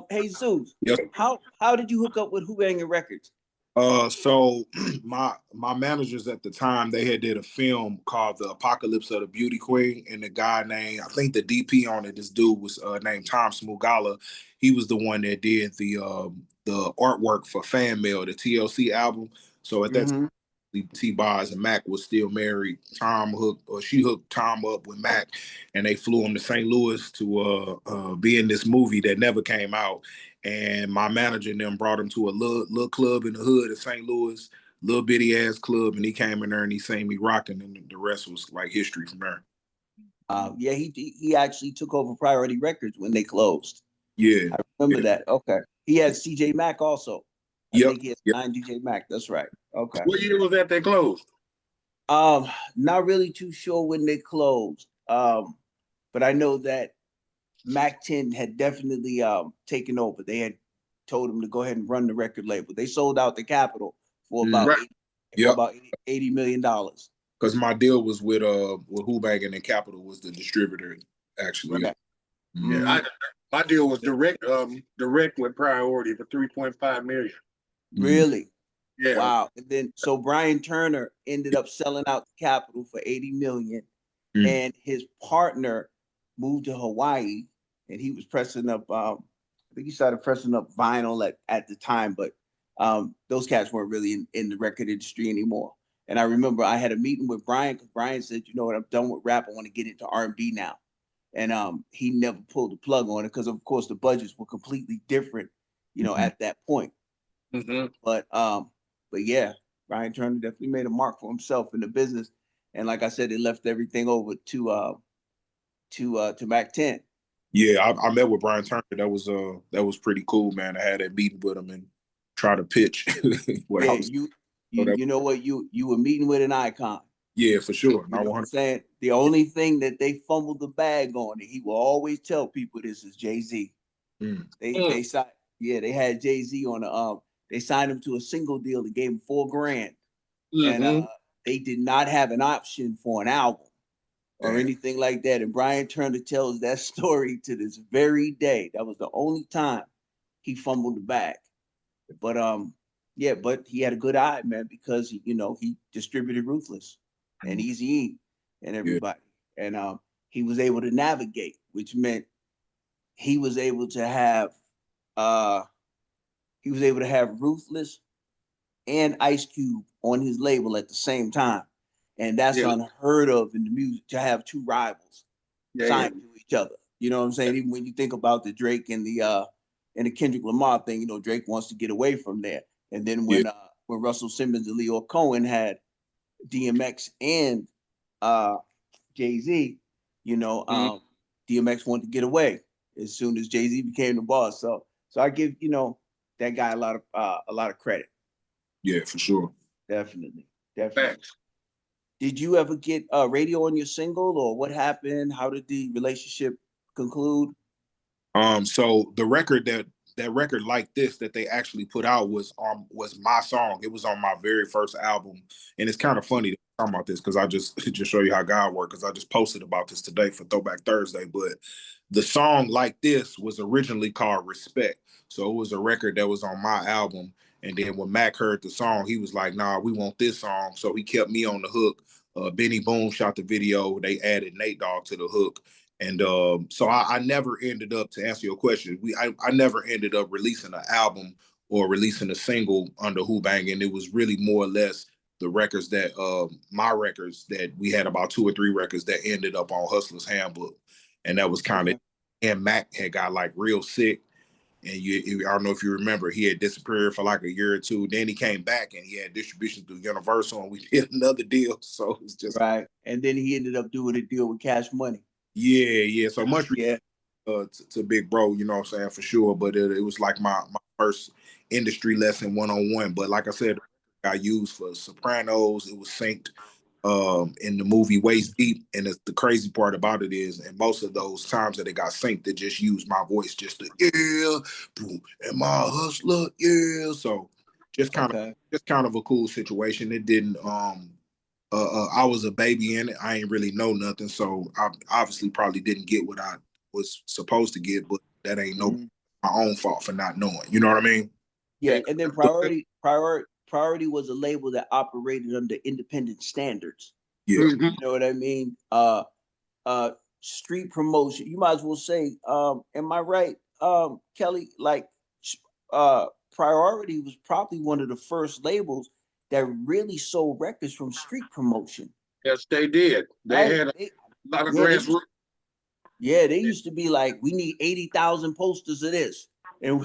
Hey Zeus, Yes. how did you hook up with Who Banging Records? So my managers at the time, they had did a film called The Apocalypse of the Beauty Queen, and the guy named, I think the DP on it, this dude was named Tom Smugala. He was the one that did the artwork for Fan Mail, the TLC album. So at that Mm-hmm. T Boz and Mac was still married. She hooked Tom up with Mac, and they flew him to St. Louis to be in this movie that never came out. And my manager and them brought him to a little club in the hood of St. Louis, little bitty ass club, and he came in there and he seen me rocking, and the rest was like history from there. Yeah, he actually took over Priority Records when they closed. Yeah, I remember yeah, that. Okay, he had CJ Mack also. I yep, think he had yep. signed DJ Mack. That's right. Okay. What year was that they closed? Not really too sure when they closed. But I know that Mac 10 had definitely taken over. They had told him to go ahead and run the record label. They sold out the Capitol for Mm, about Right. 80, for yep. about $80 million. Because my deal was with Who Banging and Capital was the distributor actually. Right. Yeah, Mhm. Mm, my deal was direct with priority for 3.5 million. Mhm. really? Yeah. Wow. And then so Brian Turner ended up selling out the Capitol for 80 million, Mhm. and his partner moved to Hawaii, and he was pressing up. I think he started pressing up vinyl at the time, but those cats weren't really in the record industry anymore. And I remember I had a meeting with Brian because Brian said, "You know what? I'm done with rap. I want to get into R&B now." And he never pulled the plug on it because, of course, the budgets were completely different, Mhm. at that point. Hmm. But um, but yeah, Brian Turner definitely made a mark for himself in the business. And like I said, they left everything over to Mac 10. Yeah, I met with Brian Turner. That was pretty cool, man. I had that meeting with him and try to pitch what I Yeah, was. you So you that, you know what, you were meeting with an icon. yeah, for sure. You I know what I'm want. saying? The only thing that they fumbled the bag on, and he will always tell people this, is Jay-Z. Mm, They signed, yeah, they had Jay-Z on a they signed him to a single deal that gave him 4 grand. And Hmm. they did not have an option for an album or damn. anything like that. And Brian Turner tells that story to this very day. That was the only time he fumbled the bag. But yeah, but he had a good eye, man, because he distributed Ruthless and Mm, Easy E and yeah. everybody. And he was able to navigate, which meant he was able to have uh he was able to have Ruthless and Ice Cube on his label at the same time. And that's Yeah. unheard of in the music, to have two rivals Yeah. Yeah. signed to each other. You know what I'm saying? Even when you think about the Drake and the Kendrick Lamar thing, Drake wants to get away from there. And then Yeah. when Russell Simmons and Leo Cohen had DMX and uh Jay-Z, you know, Mhm. um DMX wanted to get away as soon as Jay-Z became the boss. So I give, that guy a lot of credit. Yeah, for sure. Definitely. Definitely. Facts. Did you ever get radio on your single, or what happened? How did the relationship conclude? So that record like this that they actually put out was my song. It was on my very first album, and it's kind of funny to talk about this because I just show you how God works. Because I just posted about this today for Throwback Thursday. But the song like this was originally called Respect, so it was a record that was on my album. And then when Mac heard the song, he was like, "Nah, we want this song." So he kept me on the hook. Benny Boone shot the video. They added Nate Dogg to the hook. And so I never ended up, to answer your question, I never ended up releasing an album or releasing a single under Who Banging. It was really more or less the records that my records that we had about 2 or 3 records that ended up on Hustler's Handbook, and that was kind of. Okay. And Mac had got like real sick, and I don't know if you remember, he had disappeared for like a year or two. Then he came back and he had distribution through Universal, and we did another deal. So it's just Right. And then he ended up doing a deal with Cash Money. yeah, yeah. So much Yeah. to Big Bro, you know what I'm saying, for sure. But it was like my first industry lesson 1-on-1. But like I said, I used for Sopranos. It was synced in the movie Waist Deep. And the crazy part about it is, and most of those times that it got synced, they just used my voice just to, yeah, boom, and my hustler, yeah. So Okay. just kind of a cool situation. It didn't I was a baby in it. I ain't really know nothing, so I obviously probably didn't get what I was supposed to get. But that ain't no Mhm. my own fault for not knowing. You know what I mean? Yeah, and then Priority was a label that operated under independent standards. Yeah. Mhm. You know what I mean? Street promotion. You might as well say, am I right, Kelly? Like, Priority was probably one of the first labels that really sold records from street promotion. Yes, they did. They Right? had a lot of Yeah, grassroots. they used to be like, we need 80,000 posters of this, and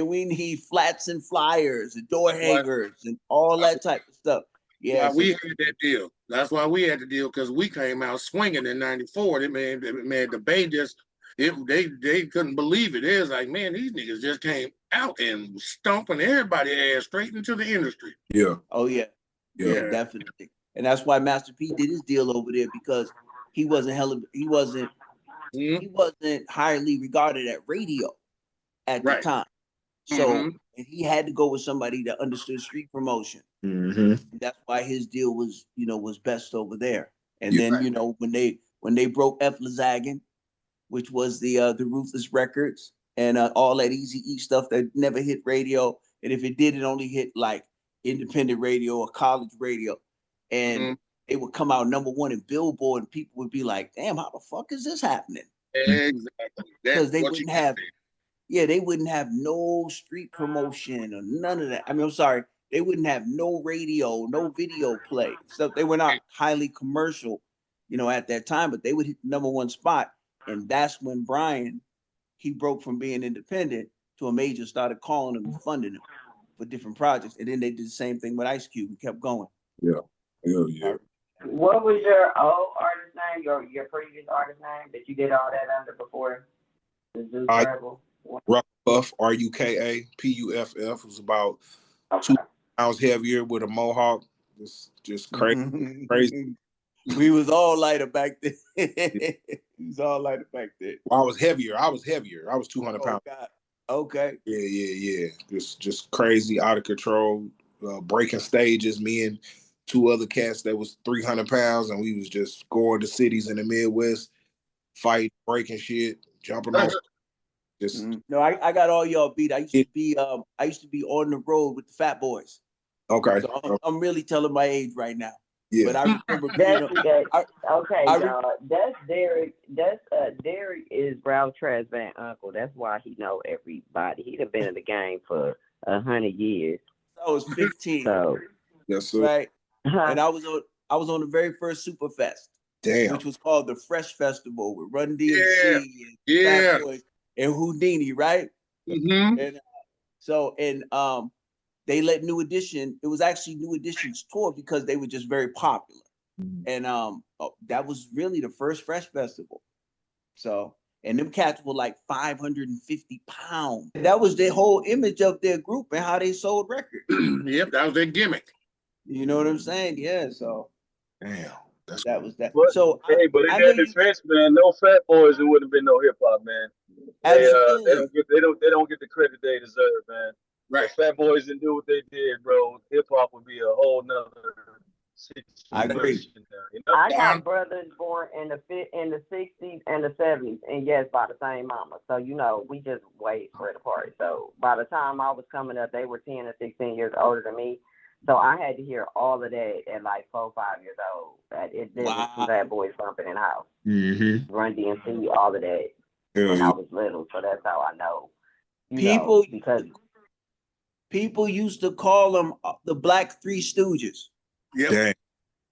we need flats and flyers and door hangers and all That's that type of stuff. Yeah, why so we had that deal. That's why we had the deal, because we came out swinging in '94. The Bay just they couldn't believe it. It was like, man, these niggas just came out and stomping everybody ass straight into the industry. Yeah. oh yeah, Yeah. definitely. And that's why Master P did his deal over there, because he wasn't Mhm. he wasn't highly regarded at radio at the Right. time. So Mhm. and he had to go with somebody that understood street promotion. Mm-hmm. And that's why his deal was best over there. And Yeah. then, when they broke Eflazagan, which was the Ruthless Records and all that Easy E stuff that never hit radio. And if it did, it only hit like independent radio or college radio. And Mhm. it would come out #1 in Billboard, and people would be like, damn, how the fuck is this happening? Exactly. Because That's what you get. they wouldn't have no street promotion or none of that. I mean, I'm sorry, they wouldn't have no radio, no video play. So they were not highly commercial, at that time, but they would hit the #1 spot. And that's when Brian, he broke from being independent to a major, started calling him and funding him for different projects. And then they did the same thing with Ice Cube and kept going. Yeah. Yeah. What was your old artist name, your previous artist name that you did all that under before the Zeus label? Ruka Puff, RukaPuff, was about Okay. 2 pounds heavier with a mohawk. Just crazy. Crazy. We was all lighter back then. We was all lighter back then. Well, I was heavier. I was 200 pounds. God. Okay. Yeah. Just crazy, out of control, breaking stages. Me and 2 other cats that was 300 pounds, and we was just going to cities in the Midwest, fight, breaking shit, jumping off. Just No, I got all y'all beat. I used to be on the road with the Fat Boys. okay. So I'm really telling my age right now. Yeah. But I remember being That's Derek. Derek is Derek Tresvant uncle. That's why he know everybody. He'd have been in the game for 100 years. I was 15. So Yes, sir. Right. And I was on the very first Superfest, Damn. which was called the Fresh Festival with Run DMC and Yeah. Fat Boys and Houdini, right? Mhm. And they let New Edition. It was actually New Edition's tour because they were just very popular. And that was really the first Fresh Festival. So, and them cats were like 550 pounds. That was their whole image of their group and how they sold records. Yep, that was their gimmick. You know what I'm saying? Yeah. So Damn. that was that. But, So hey, but in I know that you- defense, man, no Fat Boys, it wouldn't have been no hip hop, man. They don't get the credit they deserve, man. Right. If Fat Boys didn't do what they did, bro, hip hop would be a whole nother situation. I agree. Now, you know? I got brothers born in the 60s and the 70s, and yes, by the same mama. So we just way spread apart. So by the time I was coming up, they were 10 and 16 years older than me. So I had to hear all of that at like 4, 5 years old. It did some Bad Boys bumping in the house. Mm-hmm. Run DMC, all of that when I was little. So that's how I know. Because people used to call them the Black Three Stooges. Yep. Damn.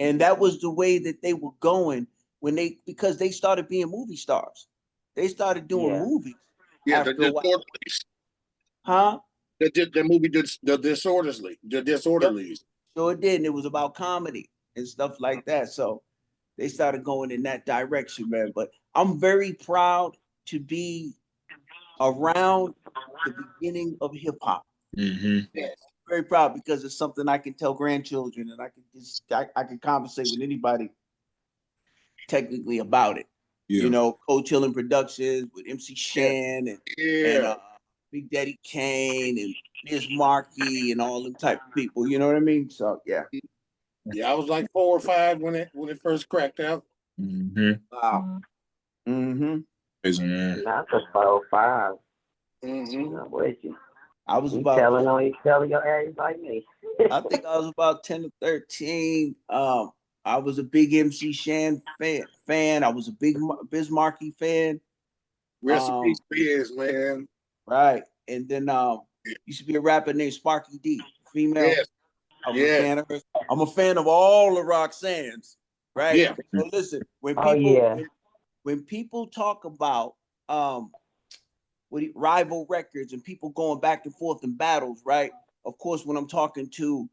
And that was the way that they were going because they started being movie stars. They started doing movies. Yeah, after the a while. Disorderlies. Huh? The movie, the Disorderlies. So it did. And it was about comedy and stuff like that. So they started going in that direction, man. But I'm very proud to be around the beginning of hip hop. Mm-hmm. Very proud because it's something I can tell grandchildren, and I can conversate with anybody technically about it. Yeah. Cold Chillin' Productions with MC Shan and Big Daddy Kane and Biz Markie and all them type of people. You know what I mean? So yeah. Yeah, I was like 4 or 5 when it first cracked out. Mm-hmm. Wow. Mm-hmm. Amazing, man. not the 4, 5. Mm-hmm. I'm with you. I was You about telling your age like me. I think I was about 10 to 13. I was a big MC Shan fan. I was a big Biz Markie fan. Rest in peace, Biz, man. Right. And then used to be a rapper named Sparky D, female. Yes. I was a fan of her. I'm a fan of all the Roxannes, right? Yeah. So listen, when Oh, people yeah. when people talk about rival records and people going back and forth in battles, right? Of course, when I'm talking to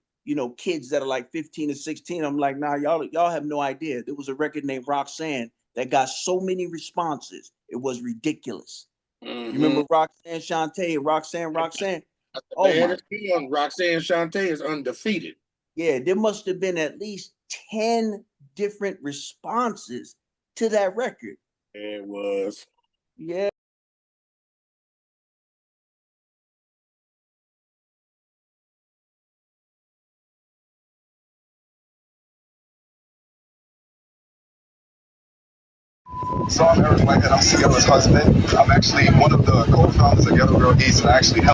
kids that are like 15 or 16, I'm like, nah, y'all have no idea. There was a record named Roxanne that got so many responses, it was ridiculous. Mm-hmm. You remember Roxanne Shante, Roxanne? Oh my! Roxanne Shante is undefeated. Yeah, there must have been at least 10 different responses to that record. It was. Yeah. So I'm Eric Whitehead. I'm Sierra's husband. I'm actually one of the co-founders of Ghetto Girl East, and I actually helped